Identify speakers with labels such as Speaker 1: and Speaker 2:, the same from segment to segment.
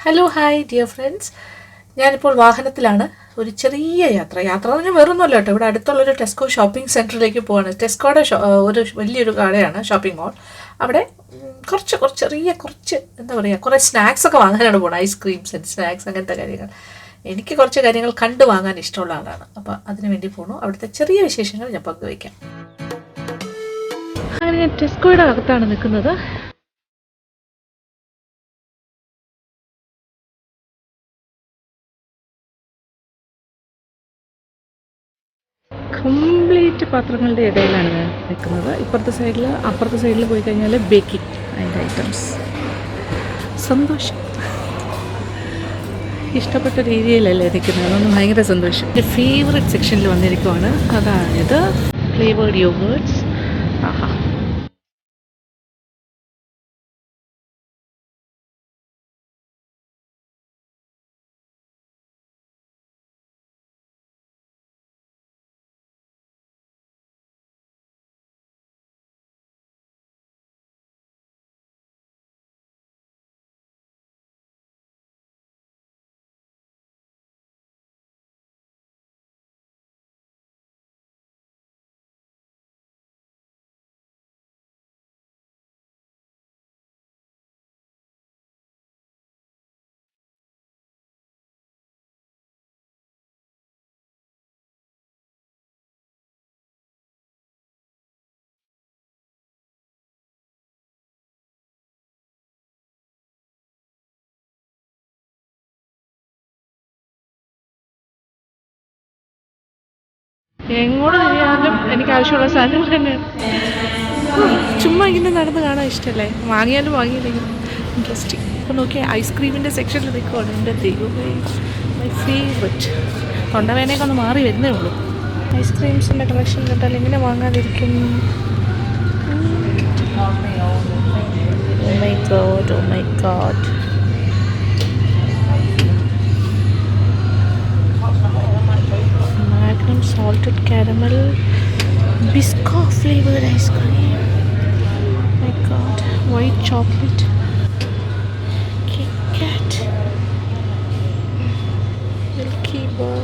Speaker 1: Hello hi dear friends, ഞാനിപ്പോൾ വാഹനത്തിലാണ്. ഒരു ചെറിയ യാത്ര എന്ന് പറഞ്ഞാൽ വേറൊന്നുമല്ല കേട്ടോ. ഇവിടെ അടുത്തുള്ളൊരു ടെസ്കോ ഷോപ്പിംഗ് സെൻറ്ററിലേക്ക് പോവാണ്. ടെസ്കോയുടെ ഒരു വലിയൊരു കടയാണ്, ഷോപ്പിംഗ് മോൾ. അവിടെ കുറച്ച് എന്താ പറയുക, കുറേ സ്നാക്സൊക്കെ വാങ്ങാനാണ് പോകുന്നത്. ഐസ്ക്രീംസ് ആൻഡ് സ്നാക്സ് അങ്ങനത്തെ കാര്യങ്ങൾ. എനിക്ക് കുറച്ച് കാര്യങ്ങൾ കണ്ടു വാങ്ങാൻ ഇഷ്ടമുള്ള ആളാണ്. അപ്പോൾ അതിനു വേണ്ടി പോകണു. അവിടുത്തെ ചെറിയ വിശേഷങ്ങൾ ഞാൻ പങ്കുവയ്ക്കാം. അങ്ങനെ ഞാൻ ടെസ്കോയുടെ അകത്താണ് നിൽക്കുന്നത്. കംപ്ലീറ്റ് പാത്രങ്ങളുടെ ഇടയിലാണ് ഞാൻ നിൽക്കുന്നത്. അപ്പുറത്തെ സൈഡിൽ പോയി കഴിഞ്ഞാൽ ബേക്കിംഗ് അതിൻ്റെ ഐറ്റംസ്. സന്തോഷം, ഇഷ്ടപ്പെട്ട രീതിയിലല്ലേ നിൽക്കുന്നത്, അതൊന്നും ഭയങ്കര സന്തോഷം. എൻ്റെ ഫേവറേറ്റ് സെക്ഷനിൽ വന്നിരിക്കുവാണ്. അതായത് ഫ്ലേവേർഡ് യോഗേർട്സ്. ആഹാ, എങ്ങോട്ട് തിരിയാലും എനിക്ക് ആവശ്യമുള്ള സാധനങ്ങൾ തന്നെയാണ്. ചുമ്മാ ഇങ്ങനെ നടന്ന് കാണാൻ ഇഷ്ടമല്ലേ, വാങ്ങിയാലും വാങ്ങിയില്ലെങ്കിലും ഇൻട്രസ്റ്റിംഗ്. അപ്പോൾ നോക്കിയാൽ ഐസ്ക്രീമിൻ്റെ സെക്ഷനിൽ നിൽക്കുവാണ്. എൻ്റെ ദൈവമേ, മൈ ഫേവററ്റ്. തൊണ്ടവേനയൊക്കെ ഒന്ന് മാറി വരുന്നേ ഉള്ളൂ. ഐസ്ക്രീംസിൻ്റെ കളക്ഷൻ കേട്ടാൽ എങ്ങനെ വാങ്ങാതിരിക്കും. Oh my god. Salted caramel biscuit flavored ice cream. My god, white chocolate, Kit Kat, Milky Bar.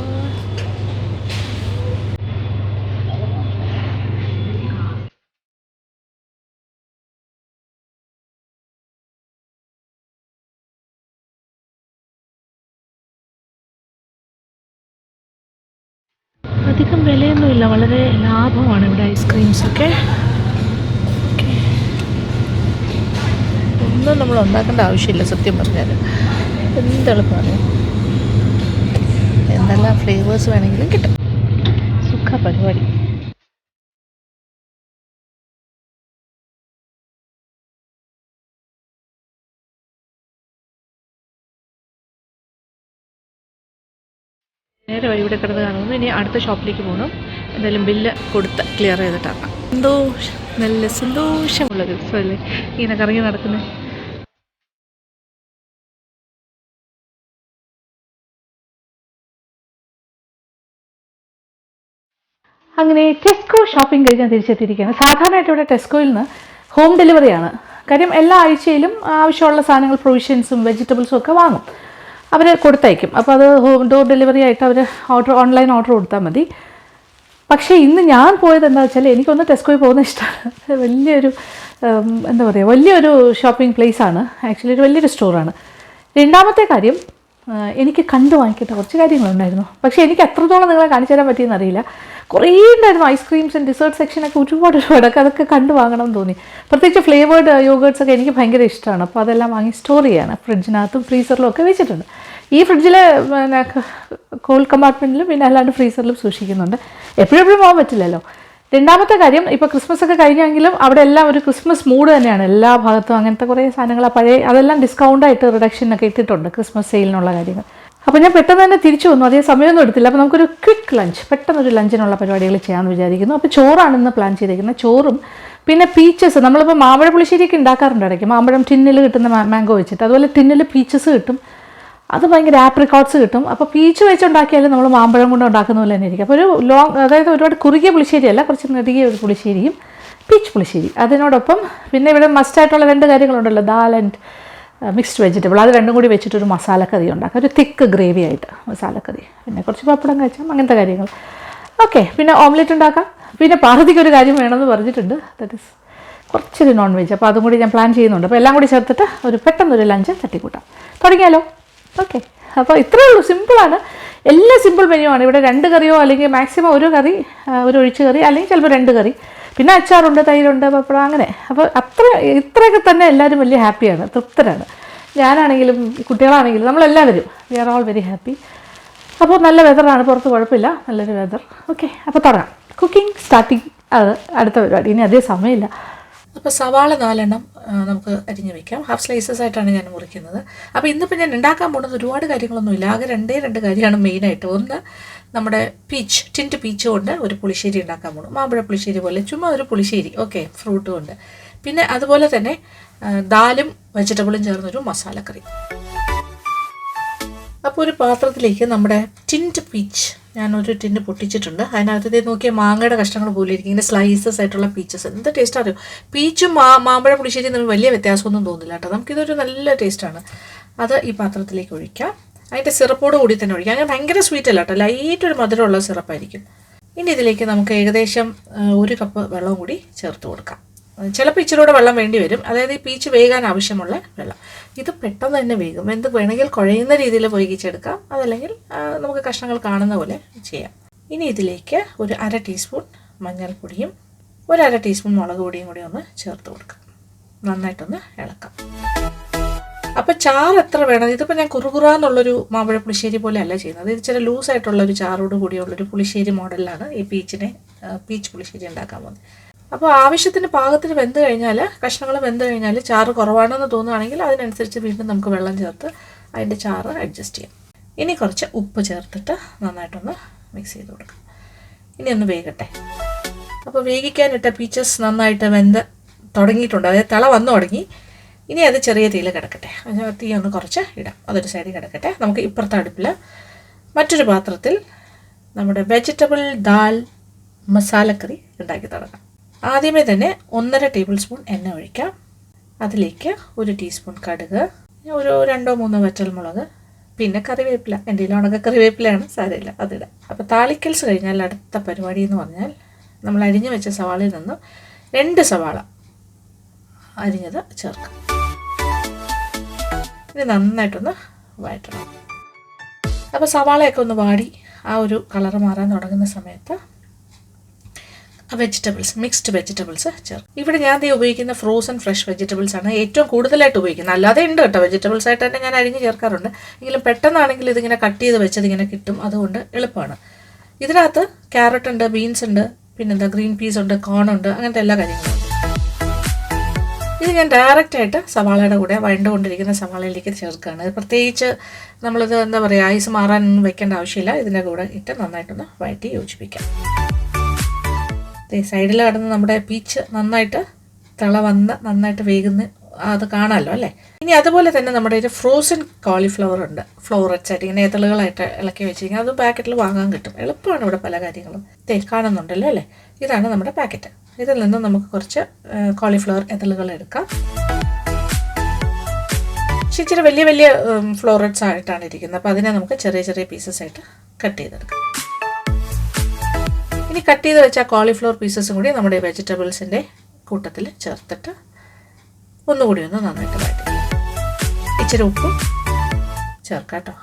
Speaker 1: അധികം വിലയൊന്നുമില്ല, വളരെ ലാഭമാണ് ഇവിടെ ഐസ്ക്രീംസൊക്കെ. ഒന്നും നമ്മൾ ഉണ്ടാക്കേണ്ട ആവശ്യമില്ല സത്യം പറഞ്ഞാൽ. എന്തെളുപ്പമാണ്, എന്തെല്ലാം ഫ്ലേവേഴ്സ് വേണമെങ്കിലും കിട്ടും. സുഖ പരിപാടി. നേരെ ഇവിടെ കിടന്ന് കാണുന്നു. ഇനി അടുത്ത ഷോപ്പിലേക്ക് പോകണം. എന്തായാലും ബില്ല് കൊടുത്ത് ക്ലിയർ ചെയ്തിട്ടാണ്. നല്ല സന്തോഷമുള്ള ദിവസമല്ലേ ഇങ്ങനെ കറങ്ങി നടക്കുന്നത്. അങ്ങനെ ടെസ്കോ ഷോപ്പിംഗ് കഴിഞ്ഞാൽ തിരിച്ചെത്തിയിരിക്കുകയാണ്. സാധാരണയായിട്ട് ഇവിടെ ടെസ്കോയിൽ നിന്ന് ഹോം ഡെലിവറിയാണ്. കാര്യം എല്ലാ ആഴ്ചയിലും ആവശ്യമുള്ള സാധനങ്ങൾ, പ്രൊവിഷ്യൻസും വെജിറ്റബിൾസും ഒക്കെ വാങ്ങും. അവർ കൊടുത്തയക്കും. അപ്പോൾ അത് ഡോർ ഡെലിവറി ആയിട്ട് അവർ ഓൺലൈൻ ഓർഡർ കൊടുത്താൽ മതി. പക്ഷേ ഇന്ന് ഞാൻ പോയത് എന്താ വെച്ചാൽ, എനിക്കൊന്ന് ടെസ്കോയിൽ പോകുന്ന ഇഷ്ടമാണ്. വലിയൊരു ഷോപ്പിംഗ് പ്ലേസാണ്. ആക്ച്വലി ഒരു വലിയൊരു സ്റ്റോറാണ്. രണ്ടാമത്തെ കാര്യം, എനിക്ക് കണ്ടു വാങ്ങിക്കേണ്ട കുറച്ച് കാര്യങ്ങളുണ്ടായിരുന്നു. പക്ഷേ എനിക്ക് എത്രത്തോളം നിങ്ങളെ കാണിച്ചു തരാൻ പറ്റിയെന്ന് അറിയില്ല. കുറേ ഉണ്ടായിരുന്നു. ഐസ്ക്രീംസ് ആൻഡ് ഡിസേർട്ട് സെക്ഷനൊക്കെ ഒരുപാട്. അതൊക്കെ കണ്ടു വാങ്ങണം എന്ന് തോന്നി. പ്രത്യേകിച്ച് ഫ്ലേവേർഡ് യോഗേർട്സൊക്കെ എനിക്ക് ഭയങ്കര ഇഷ്ടമാണ്. അപ്പോൾ അതെല്ലാം വാങ്ങി സ്റ്റോർ ചെയ്യാണ്. ഫ്രിഡ്ജിനകത്തും ഫ്രീസറിലും ഒക്കെ വെച്ചിട്ടുണ്ട്. ഈ ഫ്രിഡ്ജിൽ പിന്നെ കോൾഡ് കമ്പാർട്ട്മെൻറ്റിലും പിന്നെ അല്ലാണ്ട് ഫ്രീസറിലും സൂക്ഷിക്കുന്നുണ്ട്. എപ്പോഴും പോകാൻ പറ്റില്ലല്ലോ. രണ്ടാമത്തെ കാര്യം, ഇപ്പോൾ ക്രിസ്മസ് ഒക്കെ കഴിഞ്ഞെങ്കിലും അവിടെ എല്ലാം ഒരു ക്രിസ്മസ് മൂഡ് തന്നെയാണ് എല്ലാ ഭാഗത്തും. അങ്ങനത്തെ കുറേ സാധനങ്ങൾ അതെല്ലാം ഡിസ്കൗണ്ടായിട്ട് റിഡക്ഷനൊക്കെ ഇട്ടിട്ടുണ്ട്, ക്രിസ്മസ് സെയിലിനുള്ള കാര്യങ്ങൾ. അപ്പോൾ ഞാൻ പെട്ടെന്ന് തന്നെ തിരിച്ചു വന്നു. അധികം സമയമൊന്നും എടുത്തില്ല. അപ്പോൾ നമുക്കൊരു ക്വിക്ക് ലഞ്ച്, പെട്ടെന്നൊരു ലഞ്ചിനുള്ള പരിപാടികൾ ചെയ്യാമെന്ന് വിചാരിക്കുന്നു. അപ്പോൾ ചോറാണ് പ്ലാൻ ചെയ്തിരിക്കുന്നത്. ചോറും പിന്നെ പീച്ചസ്. നമ്മളിപ്പോൾ മാമ്പഴ പുളിശ്ശേരിയൊക്കെ ഉണ്ടാക്കാറുണ്ട് ഇടയ്ക്ക്. മാമ്പഴം ടിന്നിൽ കിട്ടുന്ന മാംഗോ വെച്ചിട്ട്. അതുപോലെ ടിന്നിൽ പീച്ചസ് കിട്ടും. അത് ഭയങ്കര ആപ്രിക്കോട്ട്സ് കിട്ടും. അപ്പോൾ പീച്ച് വെച്ചുണ്ടാക്കിയാലും നമ്മൾ മാമ്പഴം കൊണ്ട് ഉണ്ടാക്കുന്ന പോലെ തന്നെ ഇരിക്കും. അപ്പോൾ ഒരു അതായത് ഒരുപാട് കുറുകിയ പുളിശ്ശേരിയല്ല, കുറച്ച് നെടുകിയ ഒരു പുളിശ്ശേരിയും പീച്ച് പുളിശ്ശേരി. അതിനോടൊപ്പം പിന്നെ ഇവിടെ മസ്റ്റായിട്ടുള്ള രണ്ട് കാര്യങ്ങളുണ്ടല്ലോ, ദാൽ ആൻഡ് മിക്സ്ഡ് വെജിറ്റബിൾ, അത് രണ്ടും കൂടി വെച്ചിട്ടൊരു മസാലക്കറി ഉണ്ടാക്കാം, ഒരു തിക്ക് ഗ്രേവി ആയിട്ട് മസാലക്കറി. പിന്നെ കുറച്ച് പപ്പടം കഴിച്ചാൽ അങ്ങനത്തെ കാര്യങ്ങൾ. ഓക്കെ, പിന്നെ ഓംലെറ്റ് ഉണ്ടാക്കാം. പിന്നെ പാർവതിക്ക് ഒരു കാര്യം വേണമെന്ന് പറഞ്ഞിട്ടുണ്ട്, ദാറ്റ് ഈസ് കുറച്ചൊരു നോൺ വെജ്. അപ്പോൾ അതും കൂടി ഞാൻ പ്ലാൻ ചെയ്യുന്നുണ്ട്. അപ്പോൾ എല്ലാം കൂടി ചേർത്തിട്ട് പെട്ടെന്നൊരു ലഞ്ച് തട്ടിക്കൂട്ടാം. തുടങ്ങിയാലോ? ഓക്കെ, അപ്പോൾ ഇത്രയേ ഉള്ളൂ, സിമ്പിളാണ്. എല്ലാം സിമ്പിൾ മെനു ആണ്. ഇവിടെ 2 കറിയോ അല്ലെങ്കിൽ മാക്സിമം ഒരു കറി, ഒരു ഒഴിച്ച് കറി, അല്ലെങ്കിൽ ചിലപ്പോൾ 2 കറി, പിന്നെ അച്ചാറുണ്ട്, തൈരുണ്ട്, പപ്പടം, അങ്ങനെ. അപ്പോൾ ഇത്രയൊക്കെ തന്നെ എല്ലാവരും വലിയ ഹാപ്പിയാണ്, തൃപ്തരാണ്. ഞാനാണെങ്കിലും കുട്ടികളാണെങ്കിലും നമ്മളെല്ലാവരും we are all very happy. അപ്പോൾ നല്ല വെതറാണ്, പുറത്ത് കുഴപ്പമില്ല, നല്ലൊരു വെതർ. ഓക്കെ, അപ്പോൾ തുടങ്ങാം. കുക്കിംഗ് സ്റ്റാർട്ടിങ് ആണ് അടുത്ത പരിപാടി. ഇനി അതേ സമയമില്ല. അപ്പോൾ സവാള 4 എണ്ണം നമുക്ക് അരിഞ്ഞ് വയ്ക്കാം. ഹാഫ് സ്ലൈസസ് ആയിട്ടാണ് ഞാൻ മുറിക്കുന്നത്. അപ്പോൾ ഇന്നിപ്പോൾ ഞാൻ ഉണ്ടാക്കാൻ പോകുന്നത് ഒരുപാട് കാര്യങ്ങളൊന്നുമില്ല, ആകെ 2 കാര്യമാണ് മെയിനായിട്ട്. ഒന്ന്, നമ്മുടെ ടിൻറ്റ് പീച്ച് കൊണ്ട് ഒരു പുളിശ്ശേരി ഉണ്ടാക്കാൻ പോകുന്നു, മാമ്പഴ പുളിശ്ശേരി പോലെ, ചുമ്മാ ഒരു പുളിശ്ശേരി, ഓക്കെ, ഫ്രൂട്ട് കൊണ്ട്. പിന്നെ അതുപോലെ തന്നെ ദാലും വെജിറ്റബിളും ചേർന്നൊരു മസാലക്കറി. അപ്പോൾ ഒരു പാത്രത്തിലേക്ക് നമ്മുടെ ടിൻറ്റ് പീച്ച്, ഞാനൊരു ടിന്ന് പൊട്ടിച്ചിട്ടുണ്ട്. അതിനകത്ത് നോക്കിയാൽ മാങ്ങയുടെ കഷ്ണങ്ങൾ പോലെ ഇരിക്കും, ഇങ്ങനെ സ്ലൈസസ് ആയിട്ടുള്ള പീച്ചസ്. എന്ത് ടേസ്റ്റ് അറിയോ? പീച്ചും മാമ്പഴ പുളിശ്ശേരിയും തമ്മിൽ വലിയ വ്യത്യാസമൊന്നും തോന്നില്ല കേട്ടോ. നമുക്കിതൊരു നല്ല ടേസ്റ്റാണ്. അത് ഈ പാത്രത്തിലേക്ക് ഒഴിക്കാം. അതിൻ്റെ സിറപ്പോട് കൂടി തന്നെ ഒഴിക്കാം. അങ്ങനെ ഭയങ്കര സ്വീറ്റ് അല്ല കേട്ടോ, ലൈറ്റൊരു മധുരമുള്ള സിറപ്പായിരിക്കും. ഇനി ഇതിലേക്ക് നമുക്ക് ഏകദേശം 1 കപ്പ് വെള്ളവും കൂടി ചേർത്ത് കൊടുക്കാം. ചിലപ്പോൾ ഇച്ചിരൂടെ വെള്ളം വേണ്ടി വരും, അതായത് ഈ പീച്ച് വേകാൻ ആവശ്യമുള്ള വെള്ളം. ഇത് പെട്ടെന്ന് തന്നെ വേകും. എന്ത് വേണമെങ്കിൽ കുഴയുന്ന രീതിയിൽ വേവിച്ചെടുക്കാം, അതല്ലെങ്കിൽ നമുക്ക് കഷ്ണങ്ങൾ കാണുന്ന പോലെ ചെയ്യാം. ഇനി ഇതിലേക്ക് ഒരു 1/2 ടീസ്പൂൺ മഞ്ഞൾപ്പൊടിയും 1/2 ടീസ്പൂൺ മുളക് പൊടിയും കൂടി ഒന്ന് ചേർത്ത് കൊടുക്കാം. നന്നായിട്ടൊന്ന് ഇളക്കാം. അപ്പോൾ ചാറ് എത്ര വേണം? ഇതിപ്പോൾ ഞാൻ കുറുകുറാന്നുള്ളൊരു മാമ്പഴ പുളിശ്ശേരി പോലെ അല്ല ചെയ്യുന്നത്. ഇത് ഇച്ചിരി ലൂസായിട്ടുള്ളൊരു ചാറോട് കൂടിയുള്ളൊരു പുളിശ്ശേരി മോഡലിലാണ് ഈ പീച്ച് പുളിശ്ശേരി ഉണ്ടാക്കാൻ പോകുന്നത്. അപ്പോൾ ആവശ്യത്തിന് പാകത്തിന് വെന്ത് കഴിഞ്ഞാൽ, കഷ്ണങ്ങൾ വെന്ത് കഴിഞ്ഞാൽ, ചാറ് കുറവാണെന്ന് തോന്നുകയാണെങ്കിൽ അതിനനുസരിച്ച് വീണ്ടും നമുക്ക് വെള്ളം ചേർത്ത് അതിൻ്റെ ചാറ് അഡ്ജസ്റ്റ് ചെയ്യാം. ഇനി കുറച്ച് ഉപ്പ് ചേർത്തിട്ട് നന്നായിട്ടൊന്ന് മിക്സ് ചെയ്ത് കൊടുക്കാം. ഇനി ഒന്ന് വേകട്ടെ. അപ്പോൾ വേവിക്കാനിട്ട പീച്ചസ് നന്നായിട്ട് വെന്ത് തുടങ്ങിയിട്ടുണ്ട്, അതായത് തിള വന്നു തുടങ്ങി. ഇനി അത് ചെറിയ തീയിൽ കിടക്കട്ടെ. തീ ഒന്ന് കുറച്ച് ഇടാം, അതൊരു സൈഡിൽ കിടക്കട്ടെ. നമുക്ക് ഇപ്പുറത്തെ അടുപ്പിൽ മറ്റൊരു പാത്രത്തിൽ നമ്മുടെ വെജിറ്റബിൾ ദാൽ മസാലക്കറി ഉണ്ടാക്കി തുടങ്ങാം. ആദ്യമേ തന്നെ 1.5 ടേബിൾ സ്പൂൺ എണ്ണ ഒഴിക്കാം. അതിലേക്ക് 1 ടീസ്പൂൺ കടുക്, ഒരു 2-3 വറ്റൽമുളക്, പിന്നെ കറിവേപ്പില. എൻ്റെ ഉണക്ക കറിവേപ്പിലയാണ്, സാരമില്ല, അതിടാം. അപ്പോൾ താളിക്കൽസ് കഴിഞ്ഞാൽ അടുത്ത പരിപാടി എന്ന് പറഞ്ഞാൽ നമ്മൾ അരിഞ്ഞു വെച്ച സവാളയിൽ നിന്ന് 2 സവാള അരിഞ്ഞത് ചേർക്കാം. ഇത് നന്നായിട്ടൊന്ന് വഴറ്റണം. അപ്പോൾ സവാളയൊക്കെ ഒന്ന് വാടി ആ ഒരു കളറ് മാറാൻ തുടങ്ങുന്ന സമയത്ത് മിക്സ്ഡ് വെജിറ്റബിൾസ് ചേർക്കും. ഇവിടെ ഞാൻ ഉപയോഗിക്കുന്ന ഫ്രോസൺ ഫ്രഷ് വെജിറ്റബിൾസ് ആണ് ഏറ്റവും കൂടുതലായിട്ട് ഉപയോഗിക്കുന്നത്. അല്ലാതെ ഉണ്ട് കേട്ടോ, വെജിറ്റബിൾസ് ആയിട്ട് തന്നെ ഞാൻ അരിഞ്ഞ് ചേർക്കാറുണ്ട്. എങ്കിലും പെട്ടെന്നാണെങ്കിൽ ഇതിങ്ങനെ കട്ട് ചെയ്ത് വെച്ചത് ഇങ്ങനെ കിട്ടും, അതുകൊണ്ട് എളുപ്പമാണ്. ഇതിനകത്ത് ക്യാരറ്റ് ഉണ്ട്, ബീൻസ് ഉണ്ട്, പിന്നെന്താ ഗ്രീൻ പീസ് ഉണ്ട്, കോൺ ഉണ്ട്, അങ്ങനത്തെ എല്ലാ കാര്യങ്ങളും ഉണ്ട്. ഇത് ഞാൻ ഡയറക്റ്റായിട്ട് സവാളയുടെ കൂടെ വഴണ്ടുകൊണ്ടിരിക്കുന്ന സവാളയിലേക്ക് ചേർക്കുകയാണ്. പ്രത്യേകിച്ച് നമ്മളിത് എന്താ പറയുക, ഐസ് മാറാനൊന്നും വെക്കേണ്ട ആവശ്യമില്ല. ഇതിൻ്റെ കൂടെ ഇട്ട് നന്നായിട്ടൊന്ന് വഴറ്റി യോജിപ്പിക്കാം. സൈഡിൽ കിടന്ന് നമ്മുടെ പീച്ച് നന്നായിട്ട് തിള വന്ന് നന്നായിട്ട് വേകുന്ന അത് കാണാമല്ലോ അല്ലേ. ഇനി അതുപോലെ തന്നെ നമ്മുടെ ഒരു ഫ്രോസൺ കോളിഫ്ലവർ ഉണ്ട്, ഫ്ലോററ്റ്സ് ആയിട്ട് ഇങ്ങനെ ഇതളുകളായിട്ട് ഇളക്കി വെച്ചിരിക്കുന്നത്. അത് പാക്കറ്റിൽ വാങ്ങാൻ കിട്ടും, എളുപ്പമാണ് ഇവിടെ പല കാര്യങ്ങളും. കാണുന്നുണ്ടല്ലോ അല്ലേ, ഇതാണ് നമ്മുടെ പാക്കറ്റ്. ഇതിൽ നിന്ന് നമുക്ക് കുറച്ച് കോളിഫ്ലവർ ഇതളുകൾ എടുക്കാം. പക്ഷേ ഇച്ചിരി വലിയ വലിയ ഫ്ലോററ്റ്സ് ആയിട്ടാണ് ഇരിക്കുന്നത്, അപ്പോൾ അതിനെ നമുക്ക് ചെറിയ ചെറിയ പീസസ് ആയിട്ട് കട്ട് ചെയ്തെടുക്കാം. ഇനി കട്ട് ചെയ്ത് വെച്ച കോളിഫ്ലവർ പീസസും കൂടി നമ്മുടെ വെജിറ്റബിൾസിൻ്റെ കൂട്ടത്തിൽ ചേർത്തിട്ട് ഒന്നുകൂടി ഒന്ന് നന്നായിട്ട് വഴറ്റി. ഇച്ചിരി ഉപ്പും ചേർക്കാം കേട്ടോ.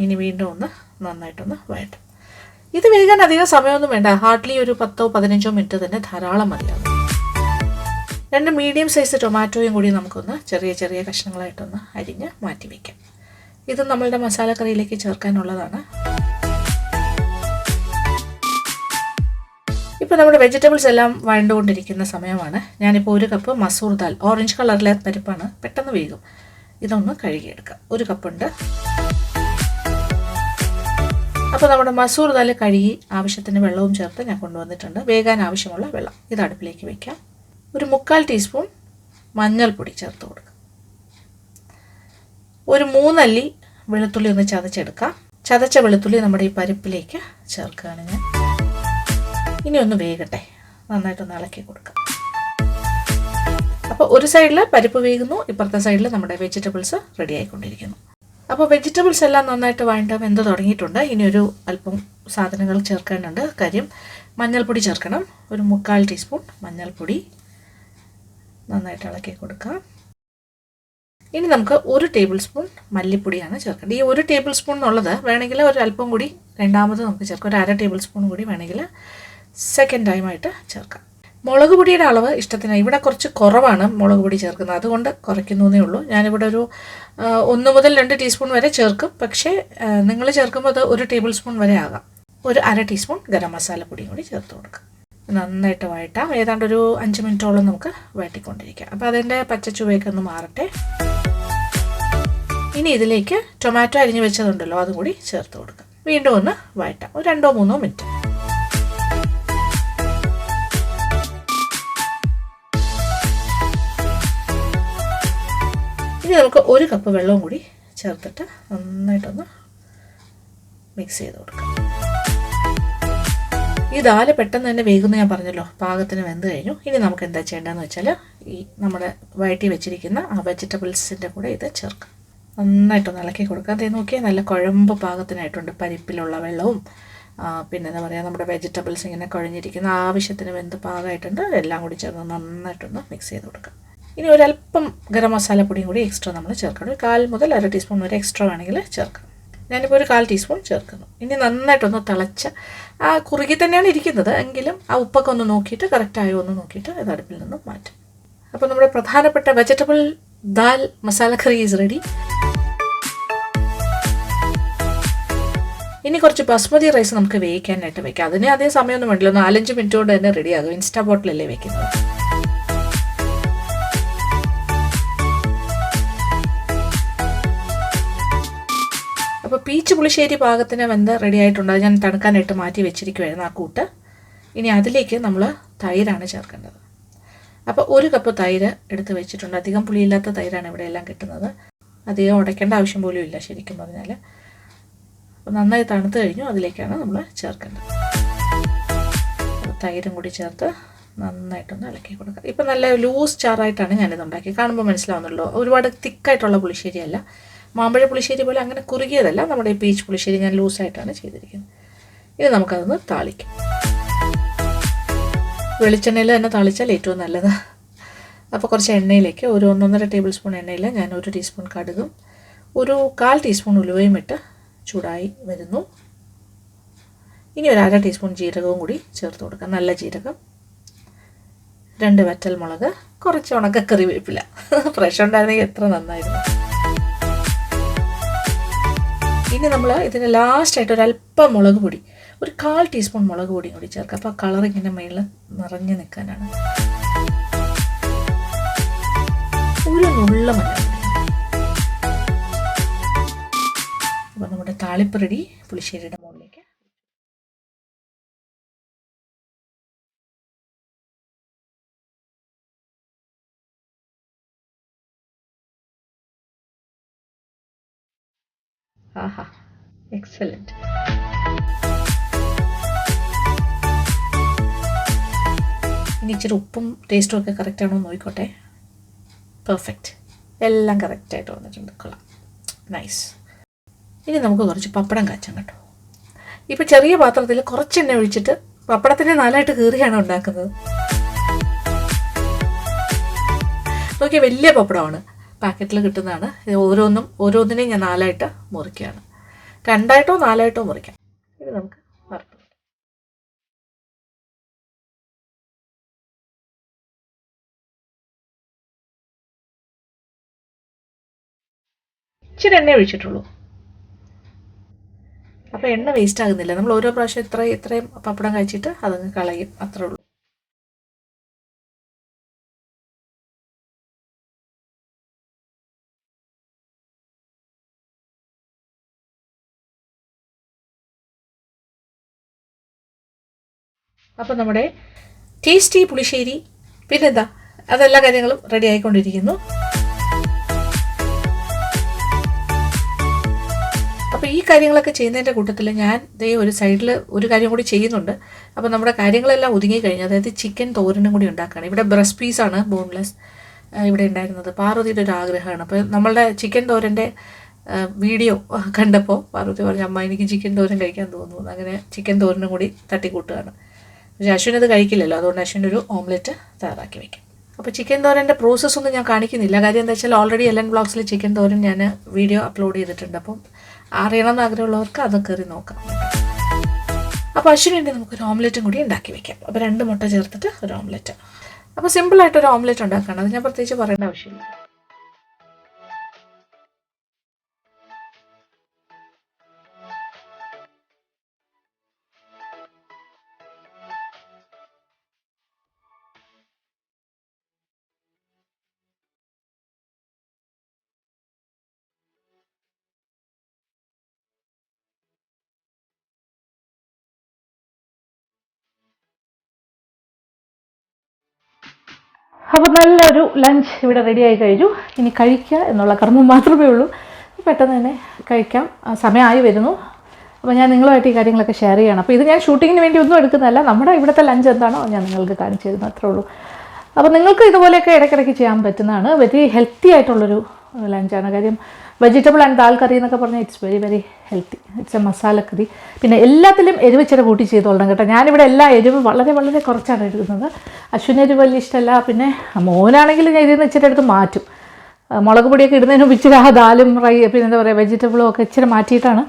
Speaker 1: ഇനി വീണ്ടും ഒന്ന് നന്നായിട്ടൊന്ന് വഴറ്റും. ഇത് വേകാൻ അധികം സമയമൊന്നും വേണ്ട, ഹാർഡ്ലി ഒരു 10-15 മിനിറ്റ് തന്നെ ധാരാളം മതിയാകും. 2 മീഡിയം സൈസ് ടൊമാറ്റോയും കൂടി നമുക്കൊന്ന് ചെറിയ ചെറിയ കഷ്ണങ്ങളായിട്ടൊന്ന് അരിഞ്ഞ് മാറ്റി വയ്ക്കാം. ഇത് നമ്മളുടെ മസാലക്കറിയിലേക്ക് ചേർക്കാനുള്ളതാണ്. ഇപ്പോൾ നമ്മുടെ വെജിറ്റബിൾസ് എല്ലാം വഴണ്ടുകൊണ്ടിരിക്കുന്ന സമയമാണ്. ഞാനിപ്പോൾ 1 കപ്പ് മസൂർ ദാൽ, ഓറഞ്ച് കളറിലെ പരിപ്പാണ്, പെട്ടെന്ന് വേകും. ഇതൊന്ന് കഴുകിയെടുക്കാം. 1 കപ്പുണ്ട്. അപ്പോൾ നമ്മുടെ മസൂർ ദാൽ കഴുകി ആവശ്യത്തിന് വെള്ളവും ചേർത്ത് ഞാൻ കൊണ്ടുവന്നിട്ടുണ്ട്. വേകാൻ ആവശ്യമുള്ള വെള്ളം ഇത് അടുപ്പിലേക്ക് വയ്ക്കാം. ഒരു 3/4 ടീസ്പൂൺ മഞ്ഞൾപ്പൊടി ചേർത്ത് കൊടുക്കാം. ഒരു 3 അല്ലി വെളുത്തുള്ളി ഒന്ന് ചതച്ചെടുക്കാം. ചതച്ച വെളുത്തുള്ളി നമ്മുടെ ഈ പരിപ്പിലേക്ക് ചേർക്കുകയാണ് ഞാൻ. ഇനി ഒന്ന് വേകട്ടെ, നന്നായിട്ടൊന്ന് ഇളക്കി കൊടുക്കാം. അപ്പോൾ ഒരു സൈഡിൽ പരിപ്പ് വേകുന്നു, ഇപ്പുറത്തെ സൈഡിൽ നമ്മുടെ വെജിറ്റബിൾസ് റെഡി ആയിക്കൊണ്ടിരിക്കുന്നു. അപ്പോൾ വെജിറ്റബിൾസ് എല്ലാം നന്നായിട്ട് വെന്ത് തുടങ്ങിയിട്ടുണ്ട്. ഇനി ഒരു അല്പം സാധനങ്ങൾ ചേർക്കാനുണ്ട്. കാര്യം മഞ്ഞൾപ്പൊടി ചേർക്കണം. ഒരു 3/4 ടീസ്പൂൺ മഞ്ഞൾപ്പൊടി നന്നായിട്ട് ഇളക്കി കൊടുക്കാം. ഇനി നമുക്ക് 1 ടേബിൾ സ്പൂൺ മല്ലിപ്പൊടിയാണ് ചേർക്കേണ്ടത്. ഈ 1 ടേബിൾ സ്പൂൺ എന്നുള്ളത് വേണമെങ്കിൽ ഒരു അല്പം കൂടി രണ്ടാമത് നമുക്ക് ചേർക്കാം. ഒരു 1/2 ടേബിൾ സ്പൂൺ കൂടി വേണമെങ്കിൽ സെക്കൻഡ് ടൈമായിട്ട് ചേർക്കാം. മുളക് പൊടിയുടെ അളവ് ഇഷ്ടത്തിനാണ്. ഇവിടെ കുറച്ച് കുറവാണ് മുളക് പൊടി ചേർക്കുന്നത്, അതുകൊണ്ട് കുറയ്ക്കുന്നേ ഉള്ളൂ. ഞാനിവിടെ ഒരു 1 മുതൽ 2 ടീസ്പൂൺ വരെ ചേർക്കും. പക്ഷേ നിങ്ങൾ ചേർക്കുമ്പോൾ അത് 1 ടേബിൾ സ്പൂൺ വരെ ആകാം. ഒരു 1/2 ടീസ്പൂൺ ഗരം മസാല പൊടിയും കൂടി ചേർത്ത് കൊടുക്കുക. നന്നായിട്ട് വഴറ്റാം. ഏതാണ്ട് ഒരു 5 മിനിറ്റോളം നമുക്ക് വഴറ്റിക്കൊണ്ടിരിക്കാം. അപ്പോൾ അതിൻ്റെ പച്ചച്ചുവയൊക്കെ ഒന്ന് മാറട്ടെ. ഇനി ഇതിലേക്ക് ടൊമാറ്റോ അരിഞ്ഞ് വെച്ചതുണ്ടല്ലോ, അതും കൂടി ചേർത്ത് കൊടുക്കുക. വീണ്ടും ഒന്ന് വഴറ്റാം. ഒരു 2-3 മിനിറ്റ്. ഇനി നമുക്ക് 1 കപ്പ് വെള്ളവും കൂടി ചേർത്തിട്ട് നന്നായിട്ടൊന്ന് മിക്സ് ചെയ്ത് കൊടുക്കാം. ഈ ദാല് പെട്ടെന്ന് തന്നെ വേഗുന്ന ഞാൻ പറഞ്ഞല്ലോ, പാകത്തിന് വെന്ത് കഴിഞ്ഞു. ഇനി നമുക്ക് എന്താ ചെയ്യേണ്ടതെന്ന് വെച്ചാൽ ഈ നമ്മുടെ വഴറ്റി വെച്ചിരിക്കുന്ന ആ വെജിറ്റബിൾസിൻ്റെ കൂടെ ഇത് ചേർക്കാം. നന്നായിട്ടൊന്ന് ഇളക്കി കൊടുക്കാം. അതേ നോക്കിയാൽ നല്ല കുഴമ്പ് പാകത്തിനായിട്ടുണ്ട്. പരിപ്പിലുള്ള വെള്ളവും പിന്നെ എന്താ പറയുക, നമ്മുടെ വെജിറ്റബിൾസ് ഇങ്ങനെ കുഴഞ്ഞിരിക്കുന്ന ആവശ്യത്തിന് വെന്ത് പാകമായിട്ടുണ്ട്. എല്ലാം കൂടി ചേർന്ന് നന്നായിട്ടൊന്ന് മിക്സ് ചെയ്ത് കൊടുക്കാം. ഇനി ഒരല്പം ഗരം മസാല പൊടിയും കൂടി എക്സ്ട്രാ നമ്മൾ ചേർക്കണം. 1/4 മുതൽ 1/2 ടീസ്പൂൺ വരെ എക്സ്ട്രാ വേണമെങ്കിൽ ചേർക്കാം. ഞാനിപ്പോൾ ഒരു 1/4 ടീസ്പൂൺ ചേർക്കുന്നു. ഇനി നന്നായിട്ടൊന്ന് തിളച്ച് ആ കുറുകി തന്നെയാണ് ഇരിക്കുന്നത്, എങ്കിലും ആ ഉപ്പൊക്കെ ഒന്ന് നോക്കിയിട്ട് കറക്റ്റായോ ഒന്ന് നോക്കിയിട്ട് ഇത് അടുപ്പിൽ നിന്ന് മാറ്റും. അപ്പോൾ നമ്മുടെ പ്രധാനപ്പെട്ട vegetable dal masala curry is ready. ഇനി കുറച്ച് ബസ്മതി റൈസ് നമുക്ക് വേവിക്കാനായിട്ട് വെക്കാം. അതിന് അതേ സമയമൊന്നും വേണ്ടില്ല, 4-5 മിനിറ്റ് കൊണ്ട് തന്നെ റെഡിയാകും. ഇൻസ്റ്റാ ബോട്ടിലല്ലേ വെക്കുന്നത്. അപ്പോൾ പീച്ച് പുളിശ്ശേരി പാകത്തിന് വെന്ത് റെഡി ആയിട്ടുണ്ട്. അത് ഞാൻ തണുക്കാനായിട്ട് മാറ്റി വെച്ചിരിക്കുമായിരുന്നു ആ കൂട്ട്. ഇനി അതിലേക്ക് നമ്മൾ തൈരാണ് ചേർക്കേണ്ടത്. അപ്പോൾ 1 കപ്പ് തൈര് എടുത്ത് വെച്ചിട്ടുണ്ട്. അധികം പുളിയില്ലാത്ത തൈരാണ് ഇവിടെ എല്ലാം കിട്ടുന്നത്. അധികം ഉടയ്ക്കേണ്ട ആവശ്യം പോലും ഇല്ല ശരിക്കും പറഞ്ഞാൽ. അപ്പോൾ നന്നായി തണുത്ത് കഴിഞ്ഞു, അതിലേക്കാണ് നമ്മൾ ചേർക്കേണ്ടത്. തൈരും കൂടി ചേർത്ത് നന്നായിട്ടൊന്ന് ഇളക്കി കൊടുക്കുക. ഇപ്പം നല്ല ലൂസ് ചാറായിട്ടാണ് ഞാനിത് ഉണ്ടാക്കി. കാണുമ്പോൾ മനസ്സിലാവുന്നുള്ളൂ, ഒരുപാട് തിക്കായിട്ടുള്ള പുളിശ്ശേരിയല്ല. മാമ്പഴ പുളിശ്ശേരി പോലെ അങ്ങനെ കുറുകിയതല്ല. നമ്മുടെ ഈ പീച്ച് പുളിശ്ശേരി ഞാൻ ലൂസായിട്ടാണ് ചെയ്തിരിക്കുന്നത്. ഇനി നമുക്കതൊന്ന് താളിക്കാം. വെളിച്ചെണ്ണയിൽ തന്നെ താളിച്ചാൽ ഏറ്റവും നല്ലത്. അപ്പോൾ കുറച്ച് എണ്ണയിലേക്ക് ഒരു 1-1.5 ടേബിൾ സ്പൂൺ എണ്ണയിൽ ഞാൻ 1 ടീസ്പൂൺ കടുകും 1/4 ടീസ്പൂൺ ഉലുവയും ഇട്ട് ചൂടായി വരുന്നു. ഇനി ഒരു 1/2 ടീസ്പൂൺ ജീരകവും കൂടി ചേർത്ത് കൊടുക്കാം. നല്ല ജീരകം, 2 വറ്റൽമുളക്, കുറച്ച് ഉണക്കക്കറിവേപ്പില. ഫ്രഷ് ഉണ്ടായിരുന്നെങ്കിൽ എത്ര നന്നായിരുന്നു. ഇനി നമ്മൾ ഇതിന് ലാസ്റ്റായിട്ട് ഒരല്പം മുളക് പൊടി, ഒരു 1/4 ടീസ്പൂൺ മുളക് പൊടിയും കൂടി ചേർക്കുക. അപ്പോൾ ആ കളർ ഇങ്ങനെ മേളിൽ നിറഞ്ഞു നിൽക്കാനാണ്. ഒരു നുള്ള മഞ്ഞൾ. അപ്പോൾ നമ്മുടെ താളിപ്പ് റെഡി. പുളിശ്ശേരിയുടെ മുകളിലേക്ക് ആഹാ, എക്സലൻറ്റ്. ഇനി ഇച്ചിരി ഉപ്പും ടേസ്റ്റും ഒക്കെ കറക്റ്റാണോ എന്ന് നോക്കിക്കോട്ടെ. പെർഫെക്റ്റ്, എല്ലാം കറക്റ്റായിട്ട് വന്നിട്ടുണ്ട്. കൊള്ളാം, നൈസ്. ഇനി നമുക്ക് കുറച്ച് പപ്പടം കാച്ചാം കേട്ടോ. ഇപ്പോൾ ചെറിയ പാത്രത്തിൽ കുറച്ച് എണ്ണ ഒഴിച്ചിട്ട് പപ്പടത്തിനെ 4ആയിട്ട് കീറിയാണ് ഉണ്ടാക്കുന്നത്. നോക്കിയാൽ വലിയ പപ്പടമാണ്, പാക്കറ്റിൽ കിട്ടുന്നതാണ്. ഓരോന്നിനെയും ഞാൻ 4ആയിട്ട് മുറിക്കുകയാണ്. 2ആയിട്ടോ 4ആയിട്ടോ മുറിക്കാം. ഇത് നമുക്ക് വറുത്ത് ഇച്ചിരി എണ്ണ ഒഴിച്ചിട്ടുള്ളൂ. അപ്പോൾ എണ്ണ വേസ്റ്റ് ആകുന്നില്ല. നമ്മൾ ഓരോ പ്രാവശ്യം ഇത്രയും പപ്പടം കഴിച്ചിട്ട് അതങ്ങ് കളയും, അത്രേ ഉള്ളൂ. അപ്പോൾ നമ്മുടെ ടേസ്റ്റി പുളിശ്ശേരി പിന്നെന്താ അതെല്ലാ കാര്യങ്ങളും റെഡി ആയിക്കൊണ്ടിരിക്കുന്നു. അപ്പോൾ ഈ കാര്യങ്ങളൊക്കെ ചെയ്യുന്നതിൻ്റെ കൂട്ടത്തിൽ ഞാൻ ദേ ഒരു സൈഡിൽ ഒരു കാര്യം കൂടി ചെയ്യുന്നുണ്ട്. അപ്പോൾ നമ്മുടെ കാര്യങ്ങളെല്ലാം ഒതുങ്ങി കഴിഞ്ഞു. അതായത് ചിക്കൻ തോരനും കൂടി ഉണ്ടാക്കുകയാണ്. ഇവിടെ ബ്രസ്റ്റ് പീസാണ്, ബോൺലെസ്. ഇവിടെ ഉണ്ടായിരുന്നത്. പാർവതിയുടെ ഒരു ആഗ്രഹമാണ്. അപ്പോൾ നമ്മളുടെ ചിക്കൻ തോരൻ്റെ വീഡിയോ കണ്ടപ്പോൾ പാർവതി പറഞ്ഞു, അമ്മ എനിക്ക് ചിക്കൻ തോരൻ കഴിക്കാൻ തോന്നുന്നു. അങ്ങനെ ചിക്കൻ തോരനും കൂടി തട്ടിക്കൂട്ടുകയാണ്. പക്ഷേ അശ്വിനത് കഴിക്കില്ലല്ലോ, അതുകൊണ്ട് അശ്വിനൊരു ഓംലെറ്റ് തയ്യാറാക്കി വയ്ക്കും. അപ്പോൾ ചിക്കൻ തോരൻ്റെ പ്രോസസ്സൊന്നും ഞാൻ കാണിക്കുന്നില്ല. കാര്യം എന്താ വെച്ചാൽ ഓൾറെഡി LN വ്ളോഗ്സിൽ ചിക്കൻ തോരൻ ഞാൻ വീഡിയോ അപ്ലോഡ് ചെയ്തിട്ടുണ്ട്. അപ്പം അറിയണമെന്ന് ആഗ്രഹമുള്ളവർക്ക് അത് കയറി നോക്കാം. അപ്പോൾ അശ്വിന് വേണ്ടി നമുക്കൊരു ഓംലെറ്റും കൂടി ഉണ്ടാക്കി വയ്ക്കാം. അപ്പോൾ 2 മുട്ട ചേർത്തിട്ട് ഒരു ഓംലെറ്റ്. അപ്പോൾ സിമ്പിളായിട്ടൊരു ഓംലെറ്റ് ഉണ്ടാക്കണം. അത് ഞാൻ പ്രത്യേകിച്ച് പറയേണ്ട ആവശ്യമില്ല. അപ്പോൾ നല്ലൊരു ലഞ്ച് ഇവിടെ റെഡിയായി കഴിഞ്ഞു. ഇനി കഴിക്കുക എന്നുള്ള കർമ്മം മാത്രമേ ഉള്ളൂ. പെട്ടെന്ന് തന്നെ കഴിക്കാം. സമയമായി വരുന്നു. അപ്പോൾ ഞാൻ നിങ്ങളുമായിട്ട് ഈ കാര്യങ്ങളൊക്കെ ഷെയർ ചെയ്യണം. അപ്പോൾ ഇത് ഞാൻ ഷൂട്ടിങ്ങിന് വേണ്ടി ഒന്നും എടുക്കുന്നതല്ല. നമ്മുടെ ഇവിടുത്തെ ലഞ്ച് എന്താണോ ഞാൻ നിങ്ങൾക്ക് കാണിച്ചു തരുന്നു, അത്രേ ഉള്ളൂ. അപ്പോൾ നിങ്ങൾക്ക് ഇതുപോലെയൊക്കെ ഇടയ്ക്കിടയ്ക്ക് ചെയ്യാൻ പറ്റുന്നതാണ്. വെരി ഹെൽത്തി ആയിട്ടുള്ളൊരു ലഞ്ചാണ്. കാര്യം വെജിറ്റബിൾ ആൻഡ് ദാൽ കറി എന്നൊക്കെ പറഞ്ഞാൽ it's very very healthy. It's a masala curry. പിന്നെ എല്ലാത്തിലും എരിവ് ഇച്ചിരി കൂട്ടി ചെയ്തോളണം കേട്ടോ. ഞാനിവിടെ എല്ലാ എരിവും വളരെ വളരെ കുറച്ചാണ് എടുക്കുന്നത്. അശ്വിന് എരിവ് വലിയ ഇഷ്ടമല്ല. പിന്നെ മോനാണെങ്കിൽ ഞാൻ ഇതിൽ നിന്ന് ഇച്ചിരി എടുത്ത് മാറ്റും. മുളക് പൊടിയൊക്കെ ഇടുന്നതിന് മുമ്പ് ഇച്ചിരി ആ ദാലും പിന്നെ എന്താ പറയുക വെജിറ്റബിളും ഒക്കെ ഇച്ചിരി മാറ്റിയിട്ടാണ്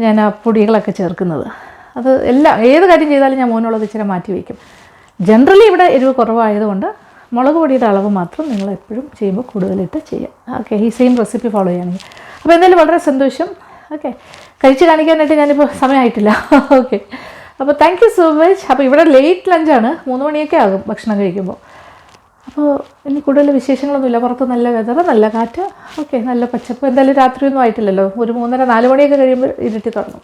Speaker 1: ഞാൻ ആ പൊടികളൊക്കെ ചേർക്കുന്നത്. അത് ഏത് കാര്യം ചെയ്താലും ഞാൻ മോനുള്ളത് ഇച്ചിരി മാറ്റി വയ്ക്കും. ജനറലി ഇവിടെ എരിവ് കുറവായതുകൊണ്ട് മുളക് പൊടിയുടെ അളവ് മാത്രം നിങ്ങൾ എപ്പോഴും ചെയ്യുമ്പോൾ കൂടുതലിട്ട് ചെയ്യാം. ഓക്കെ, ഈ സെയിം റെസിപ്പി ഫോളോ ചെയ്യുകയാണെങ്കിൽ. അപ്പോൾ എന്തായാലും വളരെ സന്തോഷം. ഓക്കെ, കഴിച്ച് കാണിക്കാനായിട്ട് ഞാനിപ്പോൾ സമയമായിട്ടില്ല. ഓക്കെ, അപ്പോൾ താങ്ക് യു സോ മച്ച്. അപ്പോൾ ഇവിടെ ലേറ്റ് ലഞ്ചാണ്, 3 മണിയൊക്കെ ആകും ഭക്ഷണം കഴിക്കുമ്പോൾ. അപ്പോൾ ഇനി കൂടുതൽ വിശേഷങ്ങളൊന്നുമില്ല. പുറത്ത് നല്ല വെതർ, നല്ല കാറ്റ്. ഓക്കെ, നല്ല പച്ചപ്പ്. എന്തായാലും രാത്രിയൊന്നും ആയിട്ടില്ലല്ലോ, ഒരു 3:30-4 മണിയൊക്കെ കഴിയുമ്പോൾ ഇരുട്ടി തുടങ്ങും.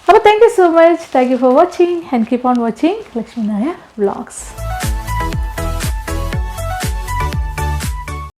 Speaker 1: അപ്പോൾ thank you so much. Thank you for watching and keep on watching Lakshmi Nair vlogs.